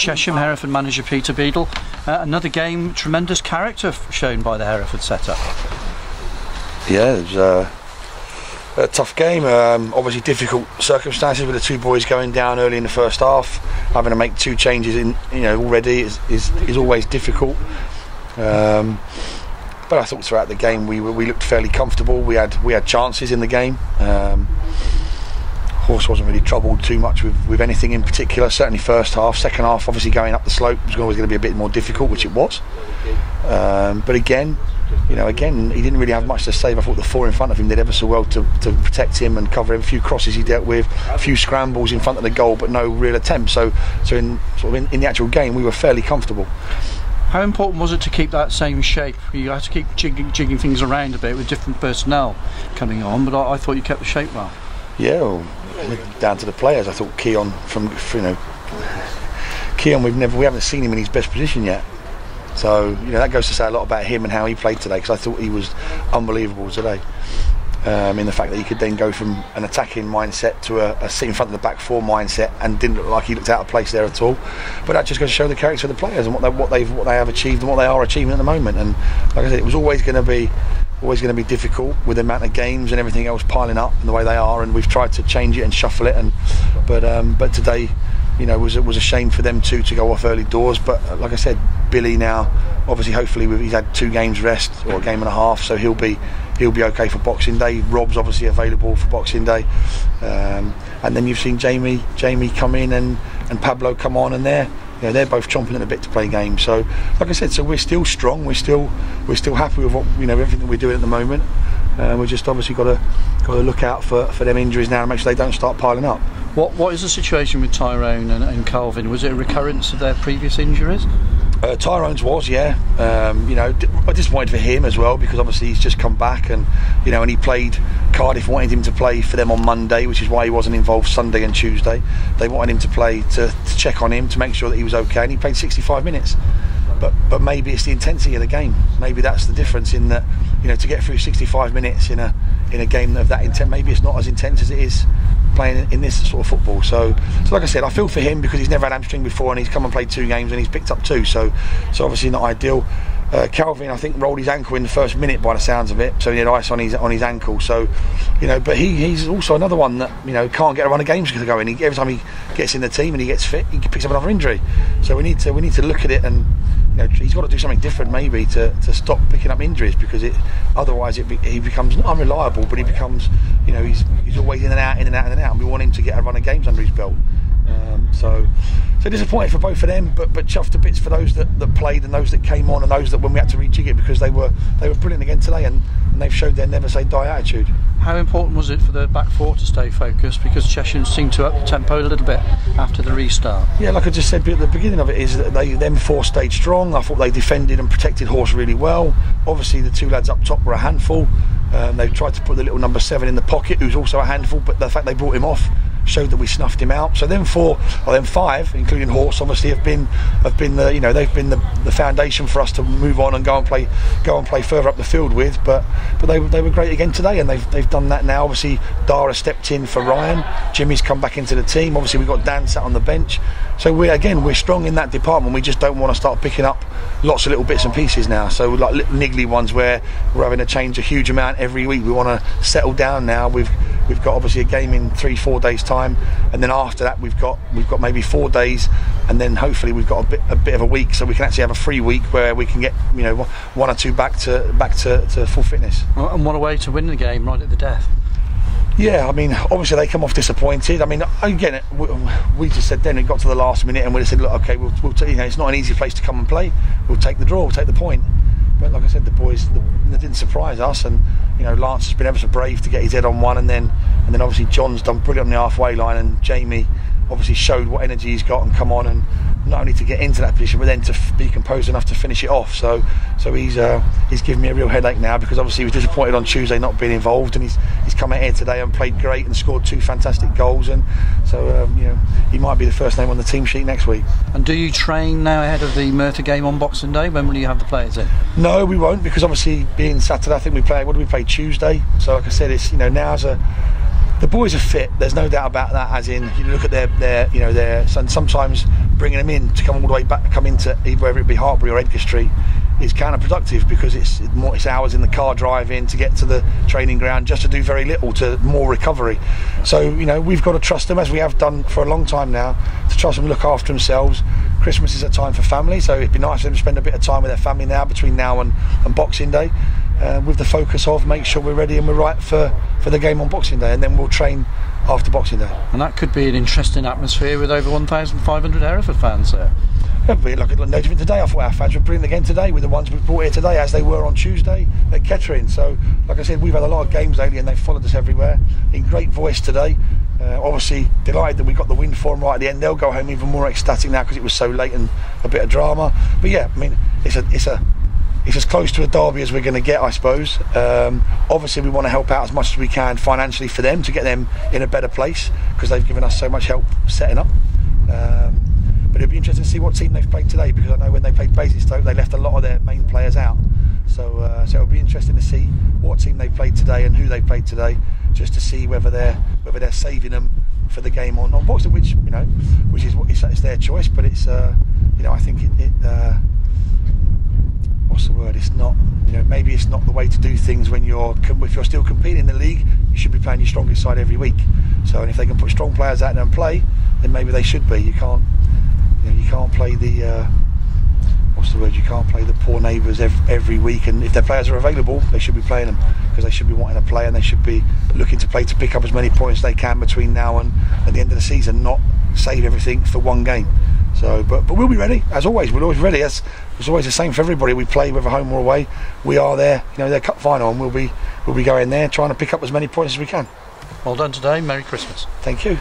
Chesham, Hereford manager Peter Beadle. Another game, tremendous character shown by the Hereford setup. Yeah, it was a tough game. Obviously difficult circumstances with the two boys going down early in the first half. Having to make two changes in, already is always difficult. But I thought throughout the game we looked fairly comfortable. We had chances in the game. Horse wasn't really troubled too much with anything in particular, certainly first half. Second half, obviously going up the slope was always going to be a bit more difficult, which it was. But again, he didn't really have much to save. I thought the four in front of him did ever so well to protect him and cover him. A few crosses he dealt with, a few scrambles in front of the goal, but no real attempts. So in the actual game, we were fairly comfortable. How important was it to keep that same shape? You had to keep jigging things around a bit with different personnel coming on, but I thought you kept the shape well. Yeah, well, down to the players. I thought Keon we haven't seen him in his best position yet. So that goes to say a lot about him and how he played today, because I thought he was unbelievable today. In the fact that he could then go from an attacking mindset to a sit in front of the back four mindset, and didn't look like he looked out of place there at all. But that just goes to show the character of the players and what they have achieved and what they are achieving at the moment. And like I said, it was always going to be difficult with the amount of games and everything else piling up and the way they are, and we've tried to change it and shuffle it. But today, was a shame for them to go off early doors. But like I said, Billy now, obviously, hopefully he's had 2 games rest or a game and a half, so he'll be okay for Boxing Day. Rob's obviously available for Boxing Day, and then you've seen Jamie come in and Pablo come on, and they're both chomping at the bit to play games. So like I said, so we're still strong, we're still happy with what everything that we're doing at the moment. We've just obviously got to look out for them injuries now and make sure they don't start piling up. What is the situation with Tyrone and Calvin? Was it a recurrence of their previous injuries? Tyrone's was, yeah. Disappointed for him as well, because obviously he's just come back, and he played. Cardiff wanted him to play for them on Monday, which is why he wasn't involved Sunday and Tuesday. They wanted him to play to check on him, to make sure that he was okay, and he played 65 minutes. But maybe it's the intensity of the game. Maybe that's the difference, in that to get through 65 minutes in a game of that intent, maybe it's not as intense as it is playing in this sort of football. So like I said, I feel for him because he's never had hamstring before, and he's come and played 2 games and he's picked up 2. So obviously not ideal. Calvin, I think, rolled his ankle in the first minute by the sounds of it, so he had ice on his ankle. So but he's also another one that can't get a run of games to go in. Every time he gets in the team and he gets fit, he picks up another injury. So we need to look at it, and he's got to do something different maybe to stop picking up injuries, because otherwise he becomes not unreliable, but he becomes he's always in and out, and we want him to get a run of games under his belt. So disappointed for both of them, but chuffed to bits for those that played, and those that came on, and those that when we had to rejig it, because they were brilliant again today, and they've showed their never say die attitude. How important was it for the back four to stay focused, because Chesham seemed to up the tempo a little bit after the restart? Yeah, like I just said at the beginning of it, is that them 4 stayed strong. I thought they defended and protected Horse really well. Obviously the 2 lads up top were a handful. They tried to put the little number 7 in the pocket, who's also a handful, but the fact they brought him off showed that we snuffed him out. So them 5, including Horse, obviously have been the they've been the foundation for us to move on and go and play further up the field with. But they were great again today, and they've done that now. Obviously Dara stepped in for Ryan. Jimmy's come back into the team. Obviously we've got Dan sat on the bench. So we're strong in that department. We just don't want to start picking up lots of little bits and pieces now. So like little niggly ones where we're having to change a huge amount every week. We want to settle down now. We've got obviously a game in 3-4 days time, and then after that we've got maybe 4 days, and then hopefully we've got a bit of a week, so we can actually have a free week where we can get 1 or 2 back to full fitness. And what a way to win the game right at the death. Yeah, I mean, obviously they come off disappointed. I mean, again, we just said then it got to the last minute, and we just said, look, okay, we'll it's not an easy place to come and play. We'll take the draw, we'll take the point. But like I said, the boys they didn't surprise us, and Lance has been ever so brave to get his head on one, and then obviously John's done brilliant on the halfway line, and Jamie obviously showed what energy he's got and come on, and not only to get into that position, but then to be composed enough to finish it off. So he's given me a real headache now, because obviously he was disappointed on Tuesday not being involved, and he's come out here today and played great and scored 2 fantastic goals, and so he might be the first name on the team sheet next week. And do you train now ahead of the Merthyr game on Boxing Day? When will you have the players in? No, we won't, because obviously being Saturday, I think we play Tuesday. So like I said, it's now's the boys are fit. There's no doubt about that. As in, you look at their sometimes bringing them in to come all the way back, come into either whether it be Hartbury or Edgar Street, is counterproductive, because it's hours in the car driving to get to the training ground just to do very little to more recovery. So, you know, we've got to trust them, as we have done for a long time now, to trust them to look after themselves. Christmas is a time for family, so it'd be nice for them to spend a bit of time with their family now, between now and Boxing Day, with the focus of make sure we're ready and we're right for the game on Boxing Day, and then we'll train after Boxing Day. And that could be an interesting atmosphere with over 1,500 Hereford fans there. It'll be like no different today. I thought our fans were brilliant again today, with the ones we brought here today, as they were on Tuesday at Kettering. So, like I said, we've had a lot of games lately and they've followed us everywhere in great voice today. Obviously delighted that we got the win for them right at the end. They'll go home even more ecstatic now because it was so late and a bit of drama. But yeah, I mean, it's as close to a derby as we're going to get, I suppose. Obviously, we want to help out as much as we can financially for them, to get them in a better place, because they've given us so much help setting up. But it'll be interesting to see what team they've played today, because I know when they played Basingstoke, they left a lot of their main players out. So it'll be interesting to see what team they played today and who they played today, just to see whether they're saving them for the game on Boxing, which is what it's their choice. But it's I think what's the word? It's not, maybe it's not the way to do things when if you're still competing in the league. You should be playing your strongest side every week. So, and if they can put strong players out there and play, then maybe they should be. You can't play the you can't play the poor neighbours every week. And if their players are available, they should be playing them, because they should be wanting to play, and they should be looking to play to pick up as many points as they can between now and at the end of the season, not save everything for one game. So, but we'll be ready, as always. We're always ready. It's always the same for everybody. We play whether home or away. We are there, their cup final, and we'll be going there trying to pick up as many points as we can. Well done today. Merry Christmas. Thank you.